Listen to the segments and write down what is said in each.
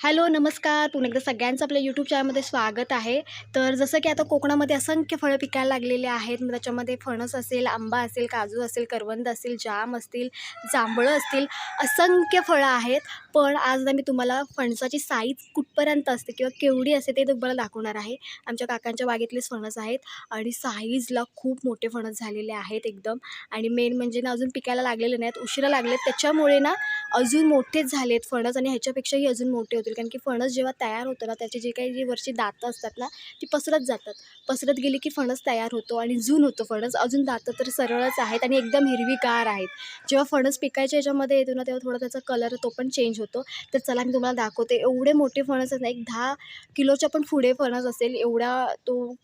Hello, नमस्कार. पुन्हा एकदा सगळ्यांचं आपल्या यूट्यूब चॅनलमध्ये स्वागत आहे. तर जसं की आता कोकणामध्ये असंख्य फळं पिकायला लागलेली आहेत. मग त्याच्यामध्ये फणस असेल, आंबा असेल, काजू असेल, करवंद असेल, जाम असतील, जांभळं असतील, असंख्य फळं आहेत. पण आज ना मी तुम्हाला फणसाची साईज कुठपर्यंत असते किंवा केवढी असते ते तुम्हाला दाखवणार आहे. आमच्या काकांच्या बागेतलेच फणस आहेत आणि साईजला खूप मोठे फणस झालेले आहेत एकदम. आणि मेन म्हणजे ना अजून पिकायला लागलेले नाहीत, उशिरा लागलेत. त्याच्यामुळे ना अजून मोठेच झालेत फणस आणि ह्याच्यापेक्षाही अजून मोठे होतील. कारण की फणस जेव्हा तयार होतं ना, त्याचे जे काही वरची दातं असतात ना, ती पसरत जातात. पसरत गेली की फणस तयार होतो आणि जून होतो फणस. अजून दातं तर सरळच आहेत आणि एकदम हिरवीगार आहेत. जेव्हा फणस पिकायच्या ह्याच्यामध्ये येतो ना, तेव्हा थोडा त्याचा कलर तो पण चेंज होतो. तर चला मी तुम्हाला दाखवते. एवढे मोठे फणस आहेत ना, एक 10 किलोच्या पण पुढे फणस असेल एवढा तो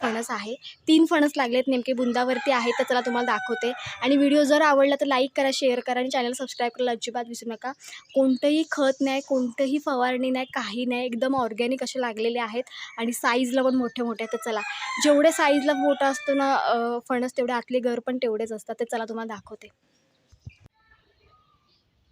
फणस आहे. 3 फणस लागलेत नेमके बुंदावरती आहेत. तर चला तुम्हाला दाखवते. आणि व्हिडिओ जर आवडला तर लाईक करा, शेअर करा आणि चॅनल सबस्क्राईब करायला अजिबात विसरू नका. कोणतंही खत नाही, कोणतंही फवारणी नाही, काही नाही. एकदम ऑर्गॅनिक असे लागलेले आहेत आणि साईजला पण मोठे मोठे आहेत. तर चला, जेवढे साईजला मोठा असतो ना फणस, तेवढे आतले घर पण तेवढेच असतात. तर चला तुम्हाला दाखवते.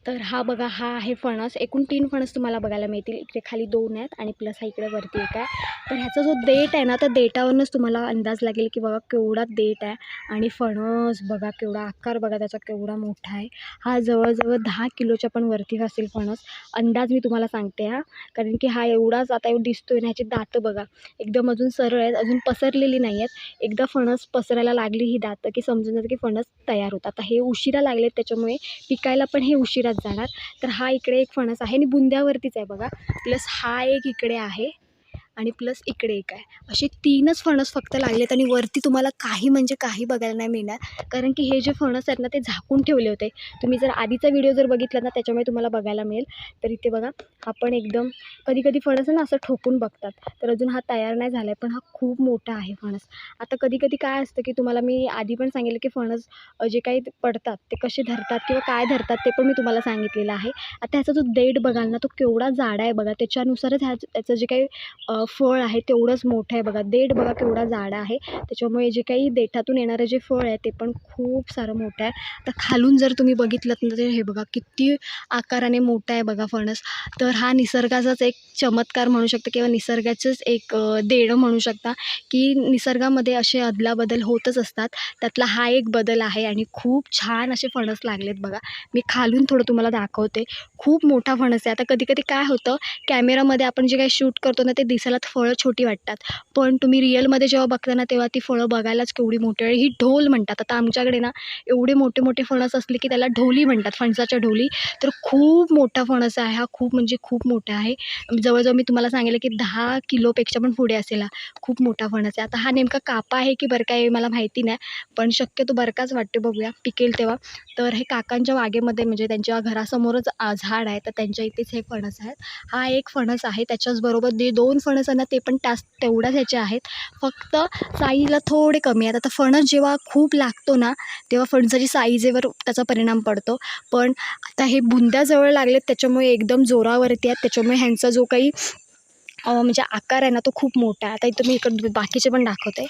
तर हा बघा, हा आहे फणस. एकूण 3 फणस तुम्हाला बघायला मिळतील. इकडे खाली 2 आहेत आणि प्लस हा इकडे वरती एक आहे. तर ह्याचा जो देठ आहे ना, त्या देठावरूनच तुम्हाला अंदाज लागेल की बघा केवढा देठ आहे. आणि फणस बघा, केवढा आकार बघा त्याचा केवढा मोठा आहे. हा जवळजवळ 10 किलोच्या पण वरती असेल फणस. अंदाज मी तुम्हाला सांगते हा, कारण की हा एवढाच आता दिसतोय ना. ह्याची दातं बघा, एकदम अजून सरळ आहेत, अजून पसरलेली नाही आहेत. एकदा फणस पसरायला लागली ही दातं की समजून जातं की फणस तयार होतात. आता हे उशिरा लागलेत, त्याच्यामुळे पिकायला पण हे उशिराच जाणार. तर हा इकडे एक फणस आहे आणि बुंद्यावरतीच आहे बघा. प्लस हा एक इकडे आहे आणि प्लस इकडे एक आहे. असे 3च फणस फक्त लागलेत आणि वरती तुम्हाला काही म्हणजे काही बघायला नाही मिळणार. कारण की हे जे फणस आहेत ना, ते झाकून ठेवले होते. तुम्ही जर आधीचा व्हिडिओ जर बघितला ना, त्याच्यामुळे तुम्हाला बघायला मिळेल. तर इथे बघा, हा पण एकदम कधी कधी फणस ना असं ठोकून बघतात. तर अजून हा तयार नाही झाला आहे, पण हा खूप मोठा आहे फणस. आता कधी कधी काय असतं की तुम्हाला मी आधी पण सांगितलं की फणस जे काही पडतात ते कसे धरतात किंवा काय धरतात ते पण मी तुम्हाला सांगितलेलं आहे. आता ह्याचा जो देठ बघाल ना, तो केवढा जाडा आहे बघा. त्याच्यानुसारच त्याचं जे काही फळ आहे तेवढंच मोठं आहे बघा. देठ बघा केवढा जाडा आहे. त्याच्यामुळे जे काही देठातून येणारं जे फळ आहे ते पण खूप सारं मोठं आहे. तर खालून जर तुम्ही बघितलं ना, तर हे बघा किती आकाराने मोठा आहे बघा फणस. तर हा निसर्गाचाच एक चमत्कार म्हणू शकता किंवा निसर्गाचंच एक देणं म्हणू शकता की निसर्गामध्ये असे अदलाबदल होतच असतात. त्यातला हा एक बदल आहे आणि खूप छान असे फणस लागलेत बघा. मी खालून थोडं तुम्हाला दाखवते. खूप मोठा फणस आहे. आता कधी कधी काय होतं, कॅमेरामध्ये आपण जे काही शूट करतो ना, ते दिसायला फळं छोटी वाटतात. पण तुम्ही रिअलमध्ये जेव्हा बघता ना, तेव्हा ती फळं बघायलाच केवढी मोठी आहे. ही ढोल म्हणतात. आता आमच्याकडे ना एवढे मोठे मोठे फणस असले की त्याला ढोली म्हणतात, फणसाच्या ढोली. तर खूप मोठा फणस आहे हा, खूप म्हणजे खूप मोठा आहे. जवळजवळ मी तुम्हाला सांगितलं की 10 किलोपेक्षा पण पुढे असेल हा. खूप मोठा फणस आहे. आता हा नेमका कापा आहे की बरका आहे मला माहिती नाही, पण शक्यतो बरकाच वाटते. बघूया पिकेल तेव्हा. तर हे काकांच्या बागेमध्ये म्हणजे त्यांच्या घरासमोरच झाड आहे, तर त्यांच्या इथेच हे फणस आहेत. हा एक फणस आहे. त्याच्याचबरोबर जे 2 फणस आहे ना, ते पण तेवढ्याच ह्याचे आहेत. फक्त साईजला थोडे कमी आहेत. आता फणस जेव्हा खूप लागतो ना, तेव्हा फणसाची साईजेवर त्याचा परिणाम पडतो. पण आता हे बुंद्याजवळ लागलेत, त्याच्यामुळे एकदम जोरावरती आहेत. त्याच्यामुळे ह्यांचा जो काही म्हणजे आकार आहे ना, तो खूप मोठा आहे. आता इथं मी इकडे बाकीचे पण दाखवते.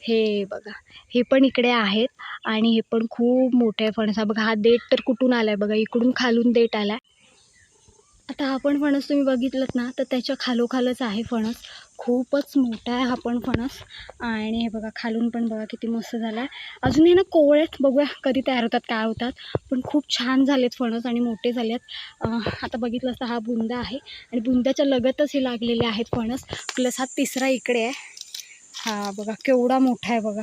हे बघा, हे पण इकडे आहेत आणि हे पण खूप मोठे आहे फणस. बघा, हा देठ तर कुठून आला आहे बघा, इकडून खालून देठ आला आहे. आता हा पण फणस तुम्ही बघितलंत ना, तर त्याच्या खालोखालच आहे फणस. खूपच मोठा आहे हा पण फणस. आणि हे बघा खालून पण बघा किती मस्त झाला आहे. अजून हे ना कोवळेत, बघूया कधी तयार होतात, काय होतात. पण खूप छान झालेत फणस आणि मोठे झाले आहेत. आता बघितलं असतं हा बुंदा आहे आणि बुंद्याच्या लगतच हे लागलेले आहेत फणस. प्लस हा तिसरा इकडे आहे. हा बघा केवढा मोठा आहे बघा.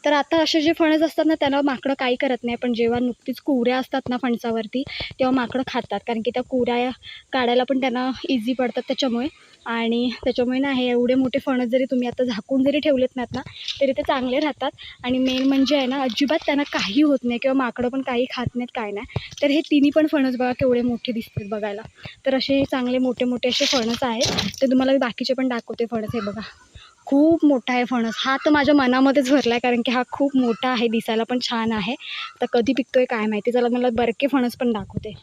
तर आता असे जे फणस असतात ना, त्यांना माकडं काही करत नाही. पण जेव्हा नुकतीच कुऱ्या असतात ना फणसावरती, तेव्हा माकडं खातात. कारण की त्या कुऱ्या काढायला पण त्यांना इझी पडतात त्याच्यामुळे. आणि त्याच्यामुळे ना हे एवढे मोठे फणस जरी तुम्ही आता झाकून जरी ठेवलेत नात ना, तरी ते चांगले राहतात. आणि मेन म्हणजे आहे ना, अजिबात त्यांना काही होत नाही किंवा माकडं पण काही खात नाहीत, काय नाही. तर हे तिन्ही पण फणस बघा केवढे मोठे दिसतात बघायला. तर असे चांगले मोठे मोठे असे फणस आहेत. ते तुम्हाला मी बाकीचे पण दाखवते फणस. हे बघा खूप मोठा आहे फणस. हा तर माझ्या मनामध्येच भरला आहे, कारण की हा खूप मोठा आहे, दिसायला पण छान आहे. तर कधी पिकतोय काय माहिती. चला मला बरके फणस पण दाखवते.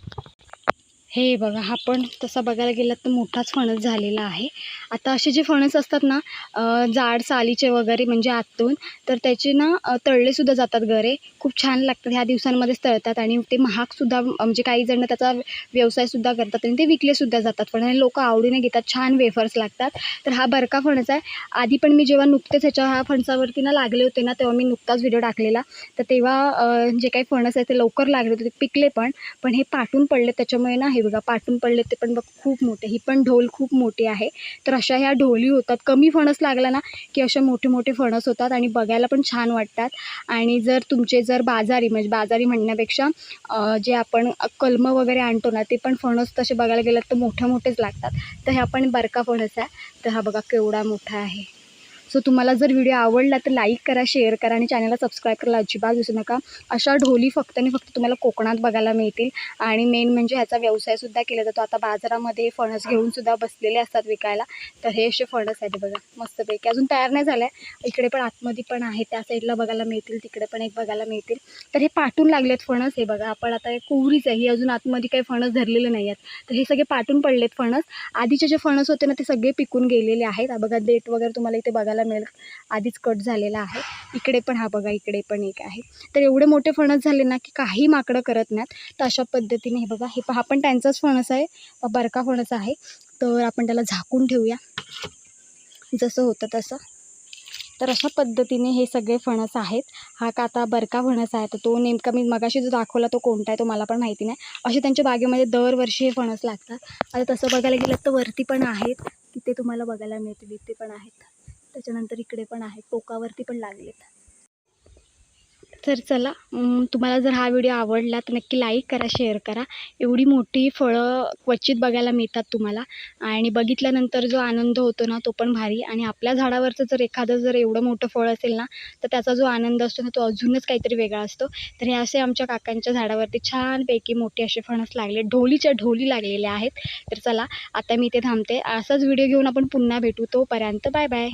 हे बघा, हा पण तसा बघायला गेलात तर मोठाच फणस झालेला आहे. आता असे जे फणस असतात ना जाड सालीचे वगैरे म्हणजे आतून, तर त्याचे ना तळलेसुद्धा जातात गरे. खूप छान लागतात, ह्या दिवसांमध्येच तळतात आणि ते महागसुद्धा म्हणजे काही जण त्याचा व्यवसायसुद्धा करतात आणि ते विकलेसुद्धा जातात. पण हे लोकं आवडीने घेतात, छान वेफर्स लागतात. तर हा बरका फणस आहे. आधी पण मी जेव्हा नुकतेच ह्या फणसावरती ना लागले होते ना, तेव्हा मी नुकताच व्हिडिओ टाकलेला. तर तेव्हा जे काही फणस आहे ते लवकर लागले होते, ते पिकले पण हे पाटून पडले. त्याच्यामुळे ना हे बघा पाटून पडले ते पण बघ खूप मोठे. ही पण ढोल खूप मोठी आहे. तर अशा ह्या ढोली होतात. कमी फणस लागला ना की असे मोठे मोठे फणस होतात आणि बघायला पण छान वाटतात. आणि जर बाजारी म्हणजे बाजारी म्हणण्यापेक्षा जे आपण कलमं वगैरे आणतो ना ते पण फणस तसे बघायला गेलं तर मोठे मोठेच लागतात. तर ह्या पण बरका फणस आहे. तर हा बघा केवढा मोठा आहे. सो तुम्हाला जर व्हिडिओ आवडला तर लाईक करा, शेअर करा आणि चॅनलला सबस्क्राईब करायला अजिबात विसरू नका. अशा ढोली फक्त आणि फक्त तुम्हाला कोकणात बघायला मिळतील. आणि मेन म्हणजे ह्याचा व्यवसायसुद्धा केला जातो. आता बाजारामध्ये फणस घेऊनसुद्धा बसलेले असतात विकायला. तर हे असे फणस आहेत बघा मस्तपैकी. अजून तयार नाही झालं आहे. इकडे पण आतमध्ये पण आहे, त्या साईडला बघायला मिळतील, तिकडे पण एक बघायला मिळतील. तर हे पाटून लागलेत फणस. हे बघा आपण आता कुवरीच आहे ही, अजून आतमध्ये काही फणस धरलेले नाही आहेत. तर हे सगळे पाटून पडलेत फणस. आधीचे जे फणस होते ना ते सगळे पिकून गेलेले आहेत. हा बघा देठ वगैरे तुम्हाला इथे बघायला मिळेल, आधीच कट झालेला आहे. इकडे पण हा बघा, इकडे पण एक आहे. तर एवढे मोठे फणस झाले ना की काही माकडं करत नाहीत. तर अशा पद्धतीने हे बघा, हा पण त्यांचाच फणस आहे, बरका फणस आहे. तर आपण त्याला झाकून ठेवूया जसं होतं तसं. तर अशा पद्धतीने हे सगळे फणस आहेत. हा का आता बरका फणस आहे, तर तो नेमका मी मगाशी जो दाखवला तो कोणता आहे तो मला पण माहिती नाही. असे त्यांच्या बागेमध्ये दरवर्षी हे फणस लागतात. आता तसं बघायला गेलं तर वरती पण आहेत, तिथे तुम्हाला बघायला मिळतील, इथे पण आहेत. त्याच्यानंतर इकडे पण आहेत, टोकावरती पण लागलेत. तर चला, तुम्हाला जर हा व्हिडिओ आवडला तर नक्की लाईक करा, शेअर करा. एवढी मोठी फळं क्वचित बघायला मिळतात तुम्हाला आणि बघितल्यानंतर जो आनंद होतो ना तो पण भारी. आणि आपल्या झाडावरचं जर एवढं मोठं फळ असेल ना तर त्याचा जो आनंद असतो ना तो अजूनच काहीतरी वेगळा असतो. तर हे असे आमच्या काकांच्या झाडावरती छानपैकी मोठे असे फणस लागले, ढोलीच्या ढोली लागलेल्या आहेत. तर चला आता मी इथे थांबते. असाच व्हिडिओ घेऊन आपण पुन्हा भेटू. तोपर्यंत बाय बाय.